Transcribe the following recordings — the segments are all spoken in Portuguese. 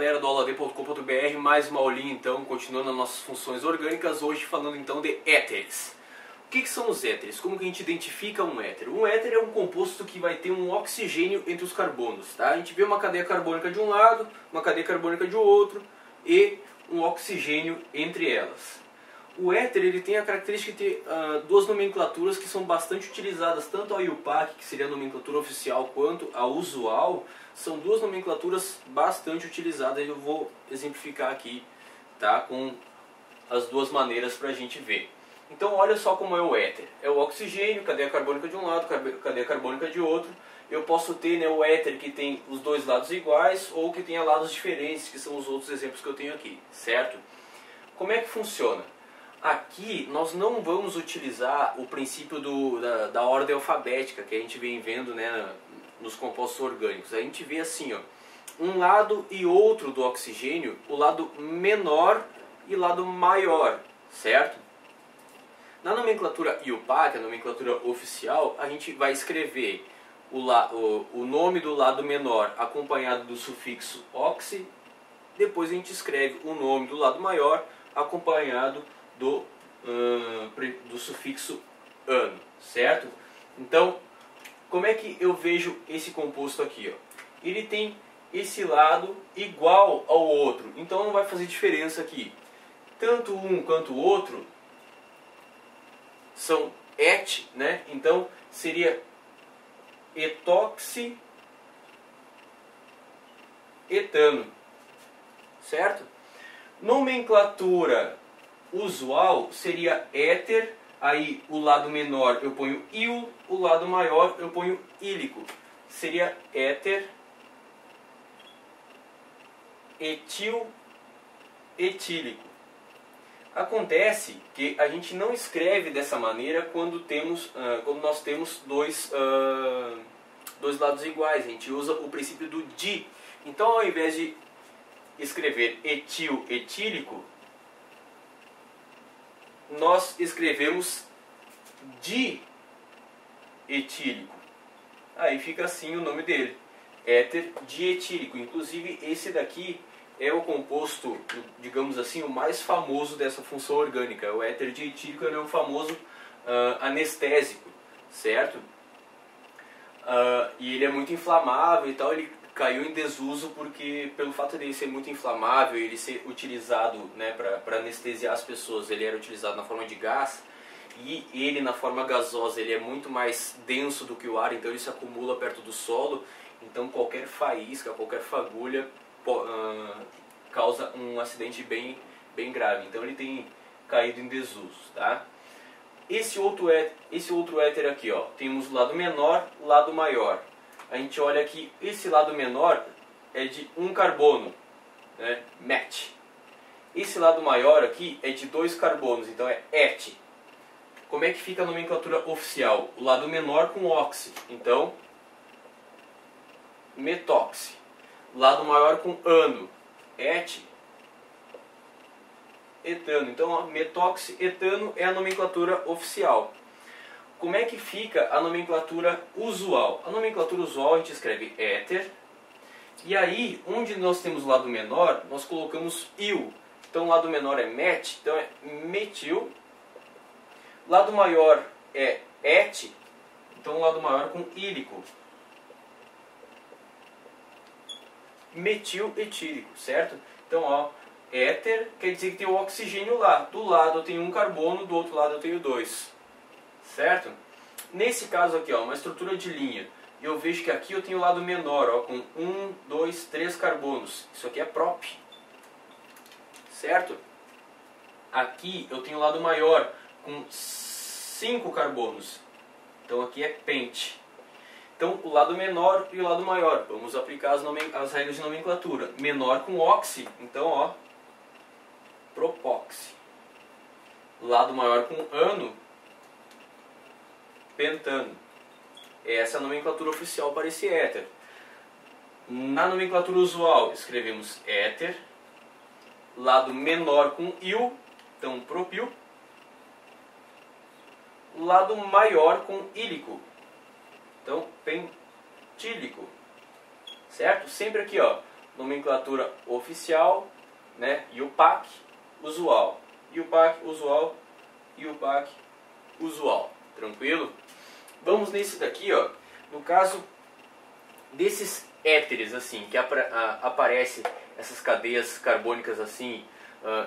galera do auladê.com.br, mais uma aulinha então, continuando as nossas funções orgânicas, hoje falando então de éteres. O que são os éteres? Como que a gente identifica um éter? Um éter é um composto que vai ter um oxigênio entre os carbonos, tá? A gente vê uma cadeia carbônica de um lado, uma cadeia carbônica de outro e um oxigênio entre elas. O éter ele tem a característica de ter duas nomenclaturas que são bastante utilizadas, tanto a IUPAC, que seria a nomenclatura oficial, quanto a usual. São duas nomenclaturas bastante utilizadas e eu vou exemplificar aqui, tá, com as duas maneiras para a gente ver. Então olha só como é o éter. É o oxigênio, cadeia carbônica de um lado, cadeia carbônica de outro. Eu posso ter, né, o éter que tem os dois lados iguais ou que tenha lados diferentes, que são os outros exemplos que eu tenho aqui, certo? Como é que funciona? Aqui nós não vamos utilizar o princípio da ordem alfabética que a gente vem vendo, né, nos compostos orgânicos. A gente vê assim, ó, um lado e outro do oxigênio, o lado menor e o lado maior, certo? Na nomenclatura IUPAC, a nomenclatura oficial, a gente vai escrever o nome do lado menor acompanhado do sufixo oxi, depois a gente escreve o nome do lado maior acompanhado do sufixo ano, certo? Então, como é que eu vejo esse composto aqui, ó? Ele tem esse lado igual ao outro, então não vai fazer diferença aqui. Tanto um quanto o outro são et, né? Então seria etoxi etano, certo? Nomenclatura usual seria éter, aí o lado menor eu ponho il, o lado maior eu ponho ílico. Seria éter etil etílico. Acontece que a gente não escreve dessa maneira quando nós temos dois lados iguais. A gente usa o princípio do di. Então ao invés de escrever etil etílico, nós escrevemos dietílico. Aí fica assim o nome dele, éter dietílico. Inclusive esse daqui é o composto, digamos assim, o mais famoso dessa função orgânica. O éter dietílico é o famoso anestésico, certo? E ele é muito inflamável e tal. Ele caiu em desuso porque, pelo fato de ele ser muito inflamável, ele ser utilizado, né, para anestesiar as pessoas, ele era utilizado na forma de gás, e ele na forma gasosa ele é muito mais denso do que o ar, então ele se acumula perto do solo, então qualquer faísca, qualquer fagulha causa um acidente bem grave, então ele tem caído em desuso, tá? Esse outro éter aqui, ó, temos o lado menor, o lado maior. A gente olha aqui, esse lado menor é de um carbono, né, met. Esse lado maior aqui é de 2 carbonos, então é et. Como é que fica a nomenclatura oficial? O lado menor com oxi, então metoxi. O lado maior com ano, et etano. Então ó, metoxi etano é a nomenclatura oficial. Como é que fica a nomenclatura usual? A nomenclatura usual a gente escreve éter, e aí onde nós temos o lado menor, nós colocamos il. Então o lado menor é met, então é metil. Lado maior é et, então o lado maior com ílico. Metil etílico, certo? Então ó, éter quer dizer que tem o oxigênio lá. Do lado eu tenho um carbono, do outro lado eu tenho 2. Certo? Nesse caso aqui, ó, uma estrutura de linha, eu vejo que aqui eu tenho o lado menor, ó, com 1, 2, 3 carbonos. Isso aqui é prop. Certo? Aqui eu tenho o lado maior, com 5 carbonos. Então aqui é pent. Então o lado menor e o lado maior. Vamos aplicar as regras de nomenclatura. Menor com oxi, então ó, propoxi. Lado maior com ano, pentano. Essa é a nomenclatura oficial para esse éter. Na nomenclatura usual escrevemos éter, lado menor com il, então propil, lado maior com ílico, então pentílico, certo? Sempre aqui, ó, nomenclatura oficial, né? IUPAC, usual. IUPAC, usual, IUPAC, usual. Tranquilo? Vamos nesse daqui, ó. No caso desses éteres, assim, que aparece essas cadeias carbônicas assim,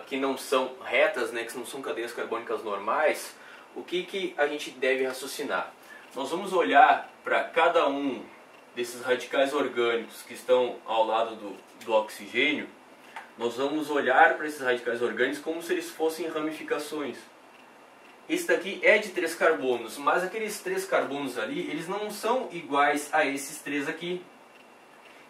que não são retas, né? Que não são cadeias carbônicas normais, o que a gente deve raciocinar? Nós vamos olhar para cada um desses radicais orgânicos que estão ao lado do oxigênio. Nós vamos olhar para esses radicais orgânicos como se eles fossem ramificações. Esse daqui é de 3 carbonos, mas aqueles 3 carbonos ali, eles não são iguais a esses 3 aqui.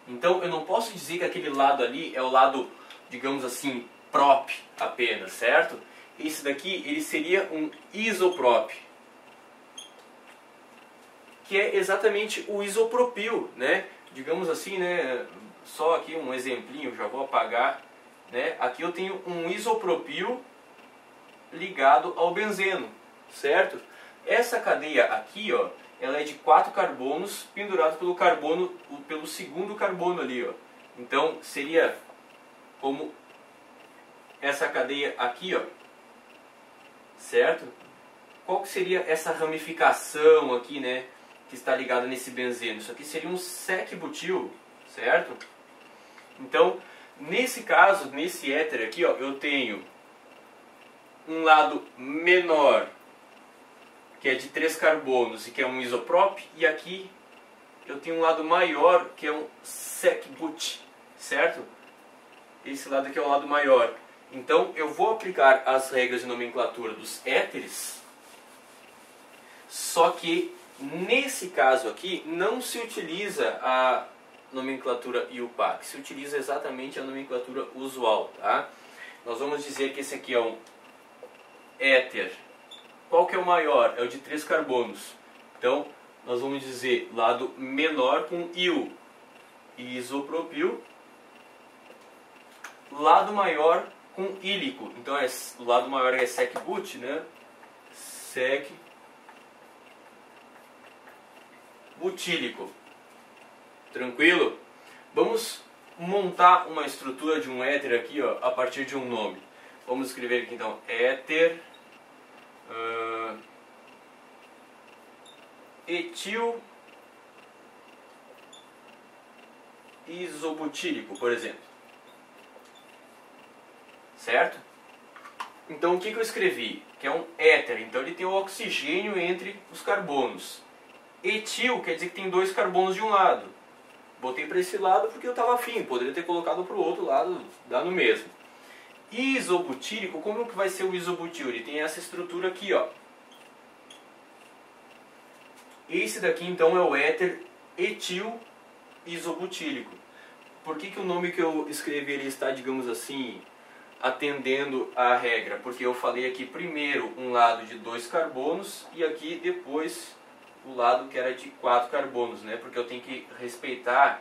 Então eu não posso dizer que aquele lado ali é o lado, digamos assim, prop apenas, certo? Esse daqui, ele seria um isoprop, que é exatamente o isopropil, né? Digamos assim, né? Só aqui um exemplinho, já vou apagar, né? Aqui eu tenho um isopropil ligado ao benzeno, certo? Essa cadeia aqui, ó, ela é de 4 carbonos pendurado pelo segundo carbono ali, ó. Então seria como essa cadeia aqui, ó, certo? Qual que seria essa ramificação aqui, né, que está ligada nesse benzeno? Isso aqui seria um sec-butil, certo? Então, nesse caso, nesse éter aqui, ó, eu tenho um lado menor, que é de 3 carbonos e que é um isoprop, e aqui eu tenho um lado maior, que é um sec-but, certo? Esse lado aqui é o lado maior. Então eu vou aplicar as regras de nomenclatura dos éteres, só que nesse caso aqui não se utiliza a nomenclatura IUPAC, se utiliza exatamente a nomenclatura usual, tá? Nós vamos dizer que esse aqui é um éter. Qual que é o maior? É o de 3 carbonos. Então nós vamos dizer lado menor com IU, isopropil, lado maior com ílico. Então o lado maior é sec-but, né? Sec-butílico. Tranquilo? Vamos montar uma estrutura de um éter aqui, ó, a partir de um nome. Vamos escrever aqui então éter etil isobutílico, por exemplo. Certo? Então o que eu escrevi? Que é um éter, então ele tem o oxigênio entre os carbonos. Etil quer dizer que tem 2 carbonos de um lado. Botei para esse lado porque eu estava afim, poderia ter colocado para o outro lado, dá no mesmo. Isobutílico, como que vai ser o isobutil? Ele tem essa estrutura aqui, ó. Esse daqui então é o éter etil isobutílico. Por que o nome que eu escrevi ele está, digamos assim, atendendo à regra? Porque eu falei aqui primeiro um lado de 2 carbonos e aqui depois o lado que era de 4 carbonos, né? Porque eu tenho que respeitar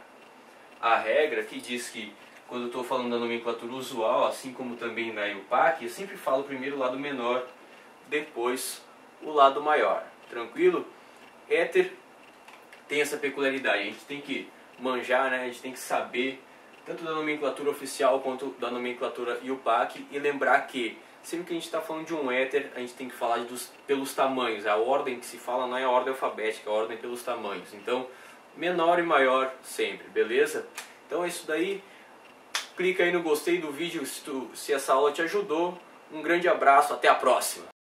a regra que diz que quando eu estou falando da nomenclatura usual, assim como também na IUPAC, eu sempre falo primeiro o lado menor, depois o lado maior. Tranquilo? Éter tem essa peculiaridade, a gente tem que manjar, né? A gente tem que saber tanto da nomenclatura oficial quanto da nomenclatura IUPAC e lembrar que sempre que a gente está falando de um éter, a gente tem que falar pelos tamanhos. A ordem que se fala não é a ordem alfabética, é a ordem pelos tamanhos. Então, menor e maior sempre, beleza? Então é isso daí. Clica aí no gostei do vídeo se essa aula te ajudou. Um grande abraço, até a próxima!